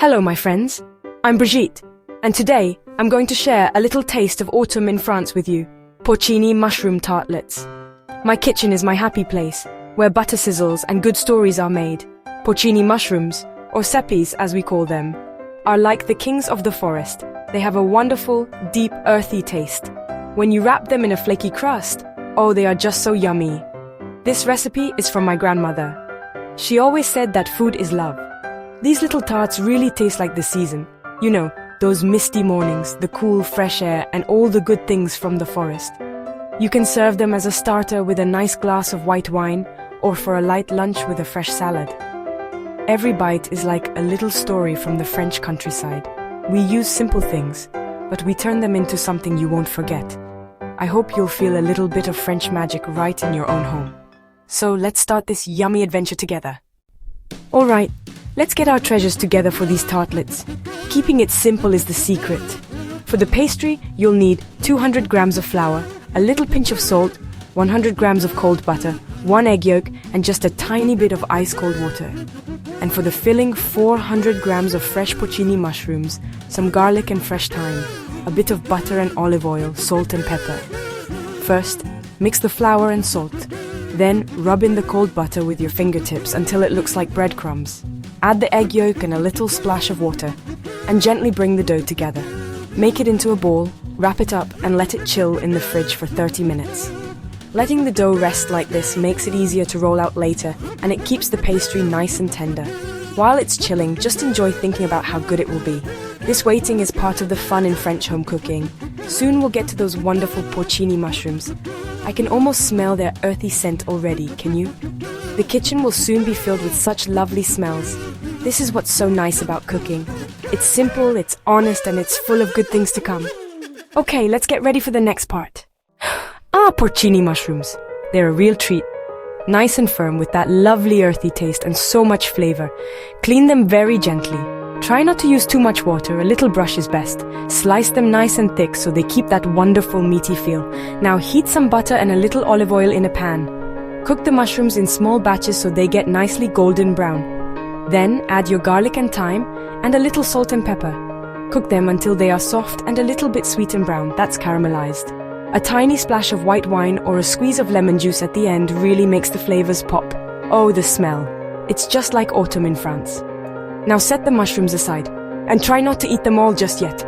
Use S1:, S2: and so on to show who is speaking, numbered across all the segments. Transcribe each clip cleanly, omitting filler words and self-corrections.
S1: Hello my friends, I'm Brigitte, and today I'm going to share a little taste of autumn in France with you, Porcini Mushroom Tartlets. My kitchen is my happy place, where butter sizzles and good stories are made. Porcini mushrooms, or seppies as we call them, are like the kings of the forest. They have a wonderful, deep, earthy taste. When you wrap them in a flaky crust, oh, they are just so yummy. This recipe is from my grandmother. She always said that food is love. These little tarts really taste like the season. You know, those misty mornings, the cool, fresh air, and all the good things from the forest. You can serve them as a starter with a nice glass of white wine, or for a light lunch with a fresh salad. Every bite is like a little story from the French countryside. We use simple things, but we turn them into something you won't forget. I hope you'll feel a little bit of French magic right in your own home. So let's start this yummy adventure together. Alright, let's get our treasures together for these tartlets. Keeping it simple is the secret. For the pastry, you'll need 200 grams of flour, a little pinch of salt, 100 grams of cold butter, 1 egg yolk, and just a tiny bit of ice-cold water. And for the filling, 400 grams of fresh porcini mushrooms, some garlic and fresh thyme, a bit of butter and olive oil, salt and pepper. First, mix the flour and salt. Then, rub in the cold butter with your fingertips until it looks like breadcrumbs. Add the egg yolk and a little splash of water, and gently bring the dough together. Make it into a ball, wrap it up, and let it chill in the fridge for 30 minutes. Letting the dough rest like this makes it easier to roll out later, and it keeps the pastry nice and tender. While it's chilling, just enjoy thinking about how good it will be. This waiting is part of the fun in French home cooking. Soon we'll get to those wonderful porcini mushrooms. I can almost smell their earthy scent already, can you? The kitchen will soon be filled with such lovely smells. This is what's so nice about cooking. It's simple, it's honest, and it's full of good things to come. Okay, let's get ready for the next part. Porcini mushrooms. They're a real treat. Nice and firm with that lovely earthy taste and so much flavor. Clean them very gently. Try not to use too much water, a little brush is best. Slice them nice and thick so they keep that wonderful meaty feel. Now heat some butter and a little olive oil in a pan. Cook the mushrooms in small batches so they get nicely golden brown. Then add your garlic and thyme and a little salt and pepper. Cook them until they are soft and a little bit sweet and brown, that's caramelized. A tiny splash of white wine or a squeeze of lemon juice at the end really makes the flavors pop. Oh, the smell. It's just like autumn in France. Now set the mushrooms aside, and try not to eat them all just yet.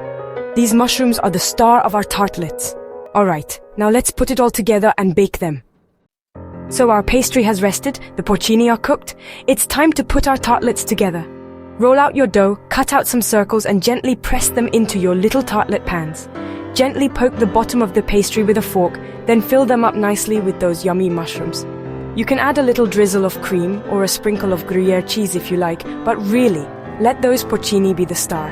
S1: These mushrooms are the star of our tartlets. Alright, now let's put it all together and bake them. So our pastry has rested, the porcini are cooked. It's time to put our tartlets together. Roll out your dough, cut out some circles and gently press them into your little tartlet pans. Gently poke the bottom of the pastry with a fork, then fill them up nicely with those yummy mushrooms. You can add a little drizzle of cream or a sprinkle of Gruyere cheese if you like, but really, let those porcini be the star.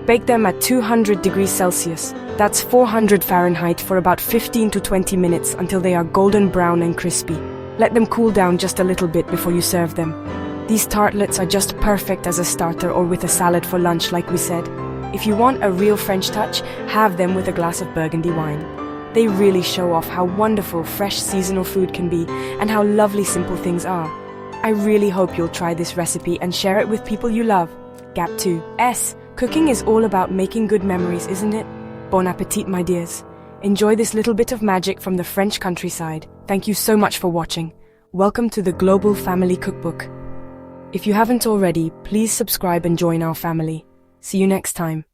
S1: Bake them at 200 degrees Celsius, that's 400 Fahrenheit, for about 15 to 20 minutes until they are golden brown and crispy. Let them cool down just a little bit before you serve them. These tartlets are just perfect as a starter or with a salad for lunch, like we said. If you want a real French touch, have them with a glass of Burgundy wine. They really show off how wonderful fresh seasonal food can be and how lovely simple things are. I really hope you'll try this recipe and share it with people you love. Gap 2. Cooking is all about making good memories, isn't it? Bon appetit, my dears. Enjoy this little bit of magic from the French countryside. Thank you so much for watching. Welcome to the Global Family Cookbook. If you haven't already, please subscribe and join our family. See you next time.